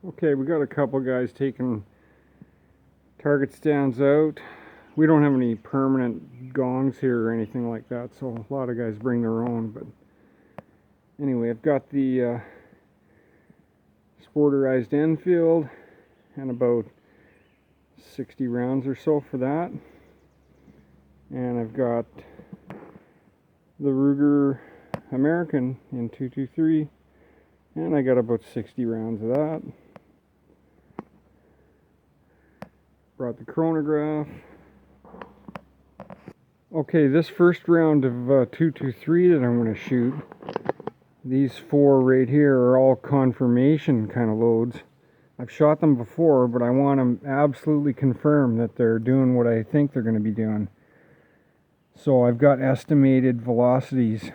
Okay, we got a couple guys taking target stands out. We don't have any permanent gongs here or anything like that, so a lot of guys bring their own. But anyway, I've got the sporterized Enfield and about 60 rounds or so for that. And I've got the Ruger American in 223, and I got about 60 rounds of that. Brought the chronograph. Okay, this first round of 223 that I'm going to shoot, these four right here are all confirmation kind of loads. I've shot them before, but I want to absolutely confirm that they're doing what I think they're going to be doing. So I've got estimated velocities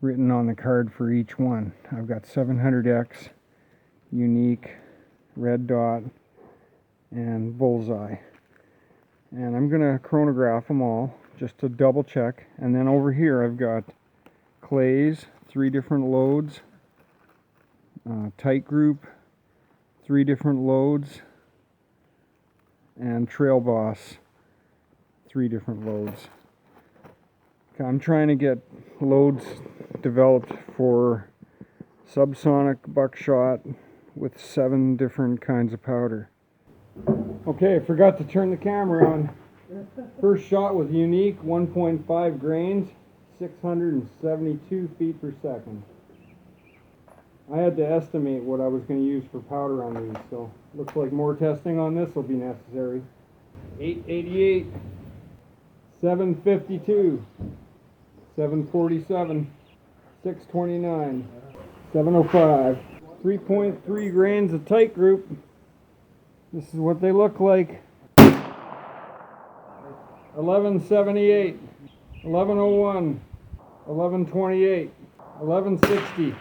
written on the card for each one. I've got 700X, unique, red dot, and bullseye. And I'm going to chronograph them all just to double check. And then over here I've got clays, 3 different loads, tight group, 3 different loads, and trail boss, 3 different loads. Okay, I'm trying to get loads developed for Subsonic Buckshot with 7 different kinds of powder. Okay, I forgot to turn the camera on. First shot was unique, 1.5 grains, 672 feet per second. I had to estimate what I was going to use for powder on these, so looks like more testing on this will be necessary. 888, 752, 747, 629, 705, 3.3 grains of tight group. This is what they look like. 1178, 1101, 1128, 1160.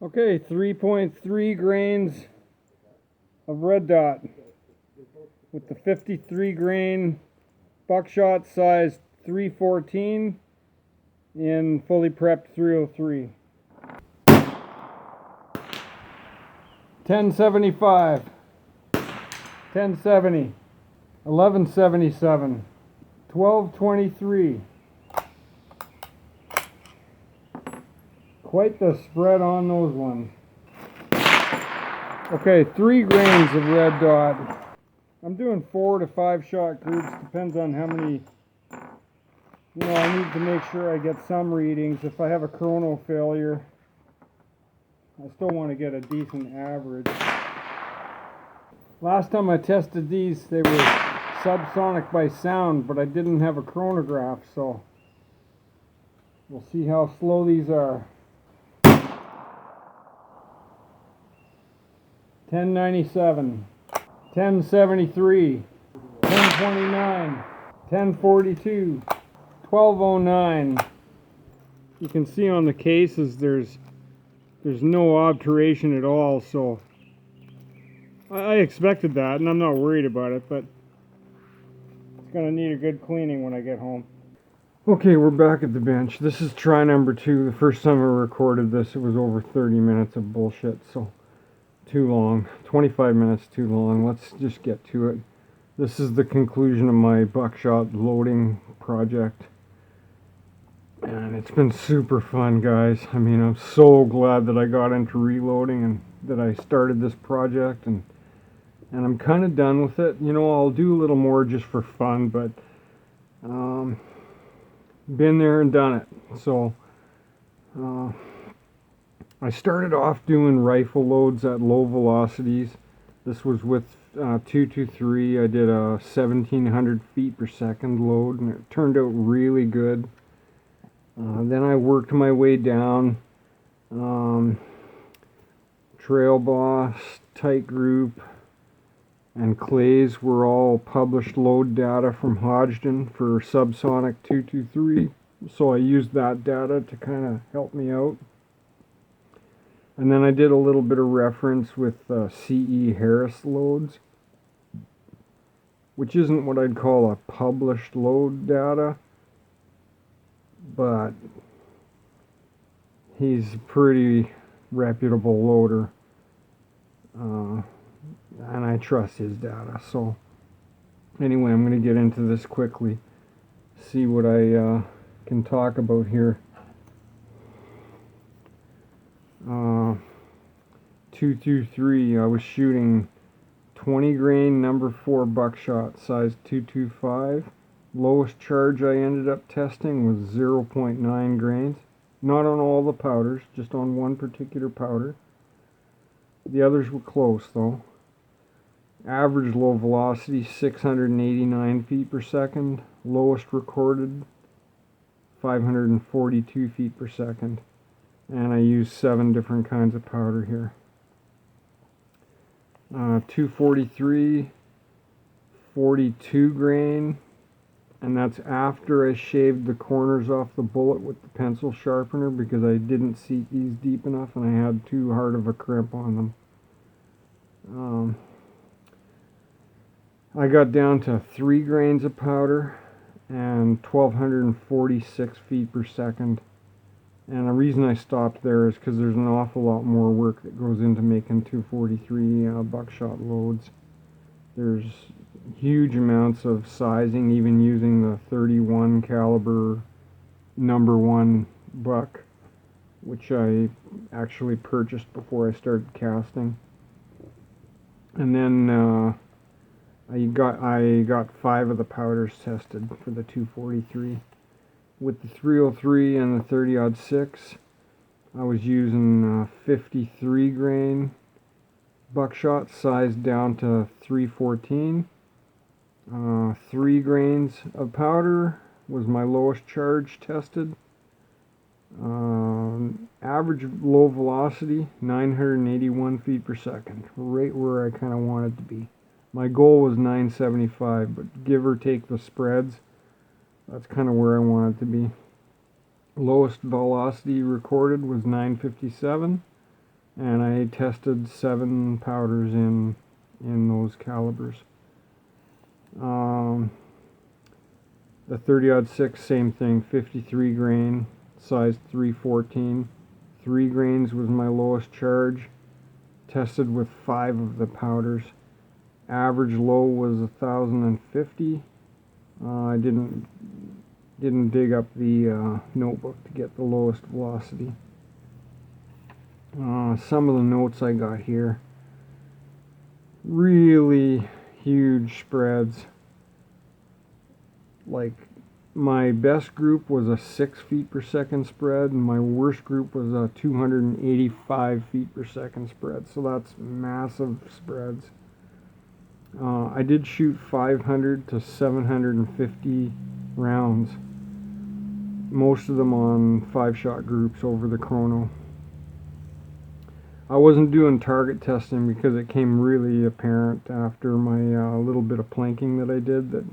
Okay, 3.3 grains of red dot with the 53 grain buckshot size 314 in fully prepped 303. 1075, 1070, 1177, 1223. Quite the spread on those ones. Okay, 3 grains of red dot. I'm doing 4 to 5 shot groups, depends on how many. I need to make sure I get some readings. If I have a chrono failure, I still want to get a decent average. Last time I tested these, they were subsonic by sound, but I didn't have a chronograph, so we'll see how slow these are. 1097, 1073, 1029, 1042, 1209. You can see on the cases there's no obturation at all, so I expected that, and I'm not worried about it, but it's going to need a good cleaning when I get home. Okay, we're back at the bench. This is try number 2. The first time I recorded this, it was over 30 minutes of bullshit, so too long. 25 minutes too long. Let's just get to it. This is the conclusion of my buckshot loading project. And it's been super fun, guys. I mean, I'm so glad that I got into reloading and that I started this project, and I'm kind of done with it. I'll do a little more just for fun, but been there and done it. So I started off doing rifle loads at low velocities. This was with 223. I did a 1700 feet per second load, and it turned out really good. Then I worked my way down. Trail Boss, Tight Group, and Clays were all published load data from Hodgdon for Subsonic 223. So I used that data to kind of help me out. And then I did a little bit of reference with C.E. Harris loads, which isn't what I'd call a published load data, but he's a pretty reputable loader. and I trust his data. So anyway, I'm going to get into this quickly, see what I can talk about here. 223, I was shooting 20 grain number 4 buckshot, size 225. Lowest charge I ended up testing was 0.9 grains. Not on all the powders, just on one particular powder. The others were close though. Average low velocity 689 feet per second. Lowest recorded 542 feet per second. And I used 7 different kinds of powder here. 243, 42 grain, and that's after I shaved the corners off the bullet with the pencil sharpener because I didn't seat these deep enough and I had too hard of a crimp on them. I got down to 3 grains of powder and 1246 feet per second. And the reason I stopped there is because there's an awful lot more work that goes into making 243 buckshot loads. There's huge amounts of sizing, even using the 31 caliber number 1 buck, which I actually purchased before I started casting. And then I got 5 of the powders tested for the 243. With the 303 and the 30-06, I was using 53 grain buckshot, sized down to 314. 3 grains of powder was my lowest charge tested. Average low velocity 981 feet per second, right where I kind of wanted to be. My goal was 975, but give or take the spreads, that's kind of where I wanted to be. Lowest velocity recorded was 957, and I tested 7 powders in those calibers. The 30-06, same thing, 53 grain, size 314. 3 grains was my lowest charge. Tested with 5 of the powders. Average low was 1,050. I didn't dig up the notebook to get the lowest velocity. Some of the notes I got here. Really huge spreads. Like, my best group was a 6 feet per second spread, and my worst group was a 285 feet per second spread. So that's massive spreads. I did shoot 500 to 750 rounds, most of them on 5-shot groups over the chrono. I wasn't doing target testing because it came really apparent after my little bit of planking that I did that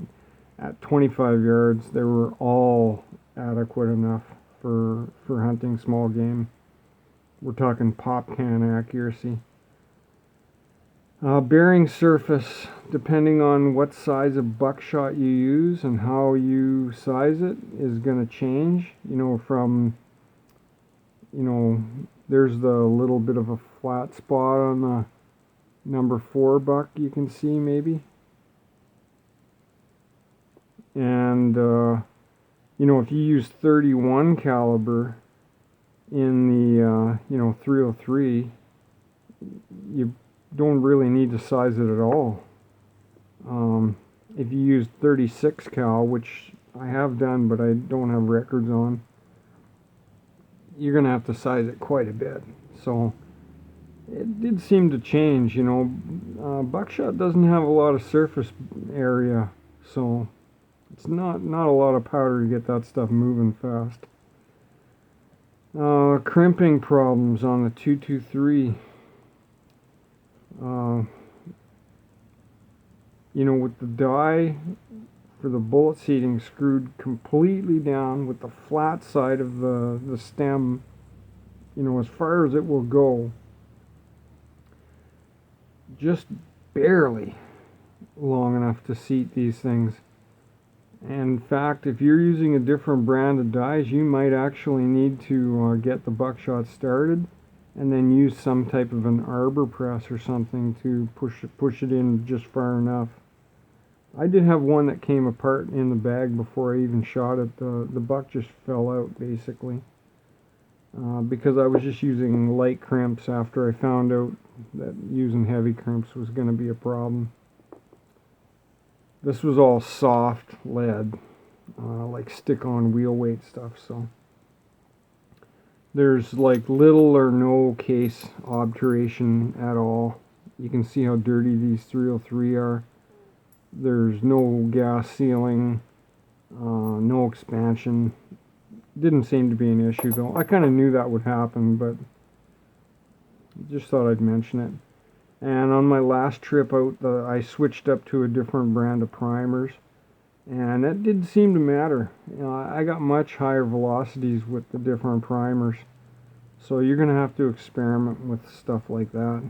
at 25 yards they were all adequate enough for hunting small game. We're talking pop can accuracy. Bearing surface, depending on what size of buckshot you use and how you size it, is going to change. There's the little bit of a flat spot on the number 4 buck you can see maybe. And, if you use 31 caliber in the, 303, you don't really need to size it at all. If you use 36 cal, which I have done but I don't have records on, you're going to have to size it quite a bit. So it did seem to change. Buckshot doesn't have a lot of surface area, so it's not a lot of powder to get that stuff moving fast. Crimping problems on the 223. With the die for the bullet seating screwed completely down with the flat side of the stem, as far as it will go, just barely long enough to seat these things. And in fact, if you're using a different brand of dies, you might actually need to get the buckshot started and then use some type of an arbor press or something to push it in just far enough. I did have one that came apart in the bag before I even shot it. The buck just fell out basically because I was just using light crimps after I found out that using heavy crimps was going to be a problem. This was all soft lead, like stick-on wheel weight stuff, so there's like little or no case obturation at all. You can see how dirty these 303 are. There's no gas sealing, no expansion. Didn't seem to be an issue though. I kind of knew that would happen, but just thought I'd mention it. And on my last trip out, I switched up to a different brand of primers, and that did seem to matter. You know, I got much higher velocities with the different primers, so you're going to have to experiment with stuff like that.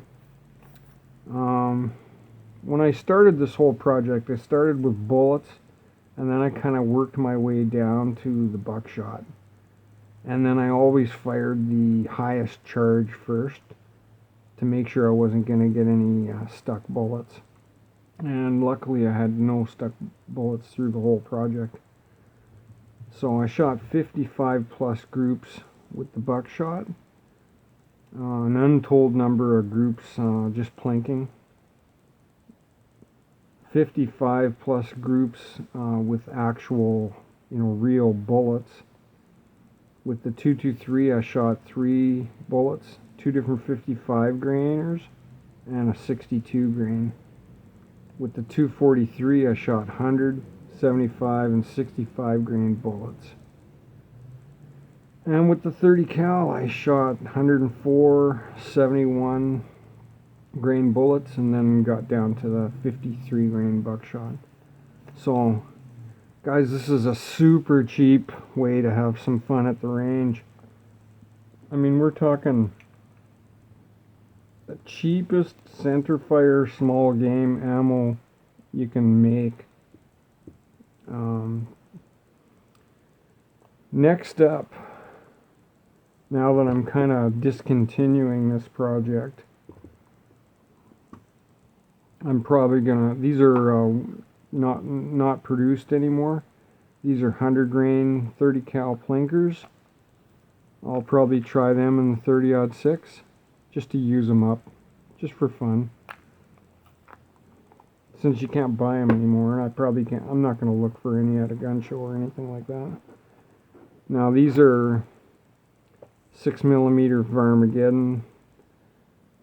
When I started this whole project, I started with bullets, and then I kind of worked my way down to the buckshot. And then I always fired the highest charge first to make sure I wasn't going to get any stuck bullets. And luckily I had no stuck bullets through the whole project. So I shot 55 plus groups with the buckshot. An untold number of groups just plinking. 55 plus groups with actual, real bullets. With the 223 I shot 3 bullets, 2 different 55 grainers and a 62 grain. With the 243 I shot 100, 75 and 65 grain bullets. And with the 30 cal I shot 104, 71 grain bullets, and then got down to the 53 grain buckshot. So guys, this is a super cheap way to have some fun at the range. I mean, we're talking the cheapest centerfire small game ammo you can make. Next up, now that I'm kind of discontinuing this project, I'm probably gonna, these are not produced anymore. These are 100 grain 30 cal plinkers. I'll probably try them in the 30-06 just to use them up, just for fun. Since you can't buy them anymore, I probably can't. I'm not going to look for any at a gun show or anything like that. Now these are 6mm Varmageddon,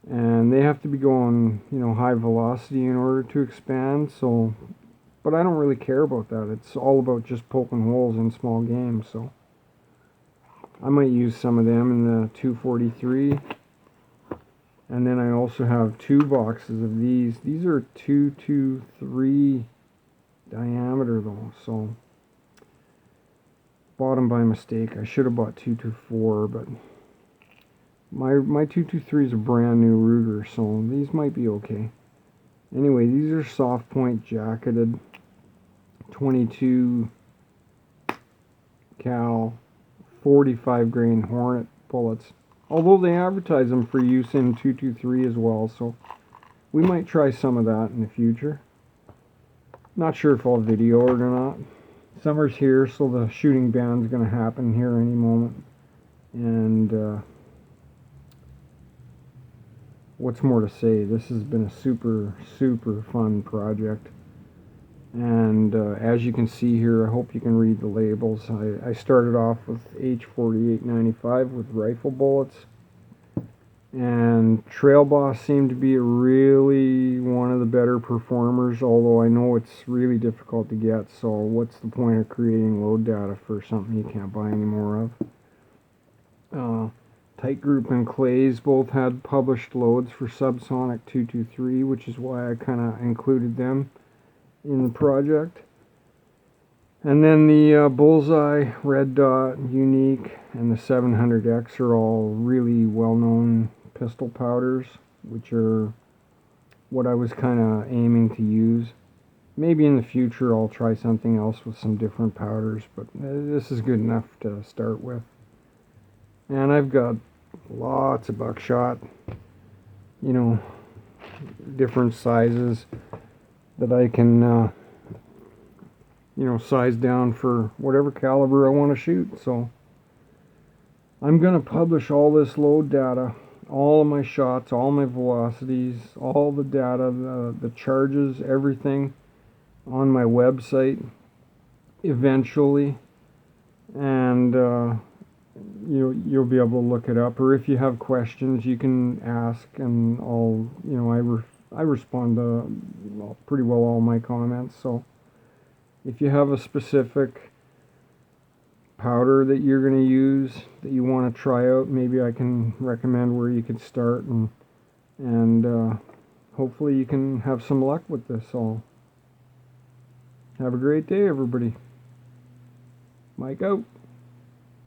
and they have to be going, high velocity in order to expand. So, but I don't really care about that. It's all about just poking holes in small game. So I might use some of them in the 243. And then I also have 2 boxes of these. These are 223 diameter though, so bought them by mistake. I should have bought 224, but my 223 is a brand new Ruger, so these might be okay. Anyway, these are soft point jacketed 22 cal 45 grain Hornet bullets. Although they advertise them for use in 223 as well, so we might try some of that in the future. Not sure if I'll video it or not. Summer's here, so the shooting ban's going to happen here any moment. And what's more to say? This has been a super, super fun project. And as you can see here, I hope you can read the labels. I started off with H4895 with rifle bullets, and Trail Boss seemed to be really one of the better performers, although I know it's really difficult to get, so what's the point of creating load data for something you can't buy any more of? Tight Group and Clays both had published loads for Subsonic 223, which is why I kind of included them in the project. And then the Bullseye, Red Dot, Unique, and the 700X are all really well-known pistol powders, which are what I was kind of aiming to use. Maybe in the future I'll try something else with some different powders, but this is good enough to start with. And I've got lots of buckshot, you know, different sizes that I can, you know, size down for whatever caliber I want to shoot. So I'm going to publish all this load data, all of my shots, all my velocities, all the data, the charges, everything on my website eventually, and you'll be able to look it up, or if you have questions you can ask, and I'll, you know, I respond to pretty well all my comments. So if you have a specific powder that you're going to use that you want to try out, maybe I can recommend where you could start, and hopefully you can have some luck with this all. Have a great day, everybody. Mike out.